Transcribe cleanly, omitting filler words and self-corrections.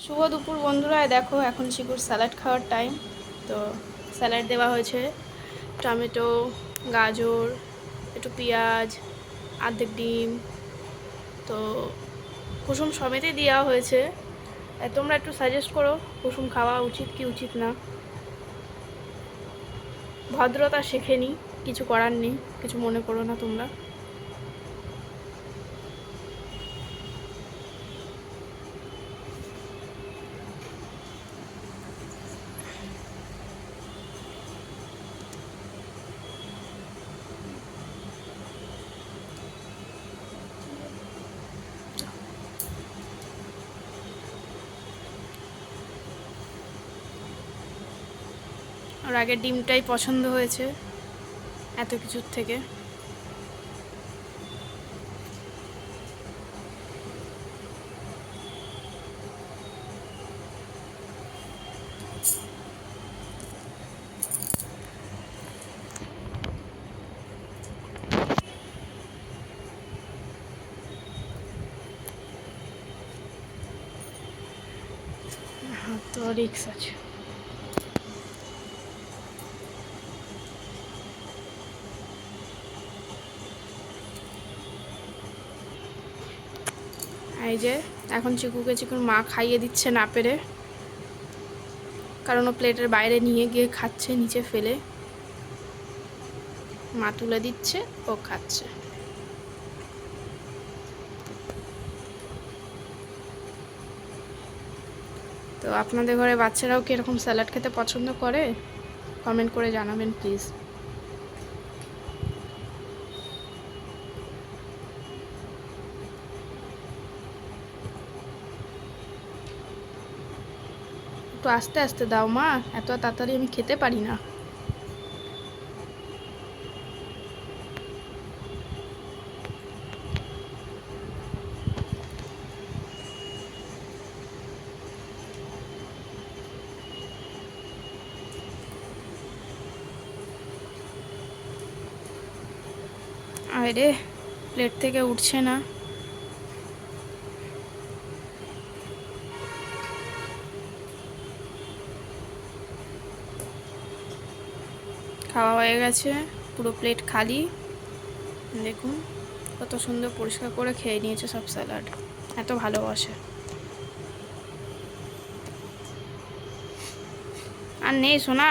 শুভ দুপুর বন্ধুরা, দেখো এখন চিকুর স্যালাড খাওয়ার টাইম। তো স্যালাড দেওয়া হয়েছে টমেটো, গাজর, একটু পেঁয়াজ, অর্ধেক ডিম, তো কুসুম সমেতই দেওয়া হয়েছে। তোমরা একটু সাজেস্ট করো কুসুম খাওয়া উচিত কি উচিত না। ভদ্রতা শেখেনি, কিছু করার নেই, কিছু মনে করো না তোমরা। আর আগে ডিমটাই পছন্দ হয়েছে এত কিছুর থেকে। তো রিক্স আছে। এই যে এখন চিকুর মা খাইয়ে দিচ্ছে না পেরে, কারণ ও প্লেটের বাইরে নিয়ে গিয়ে খাচ্ছে নিচে ফেলে। মা তুলে দিচ্ছে, ও খাচ্ছে। তো আপনাদের ঘরে বাচ্চারাও কি এরকম স্যালাড খেতে পছন্দ করে? কমেন্ট করে জানাবেন প্লিজ। একটু আস্তে আস্তে দাও মা, এত তাড়াতাড়ি আমি খেতে পারি না। আরে প্লেট থেকে উঠছে না। খাওয়া হয়ে গেছে, পুরো প্লেট খালি। দেখুন কত সুন্দর পরিষ্কার করে খেয়ে নিয়েছে সব স্যালাড, এত ভালোবাসে। আর নেই সোনা।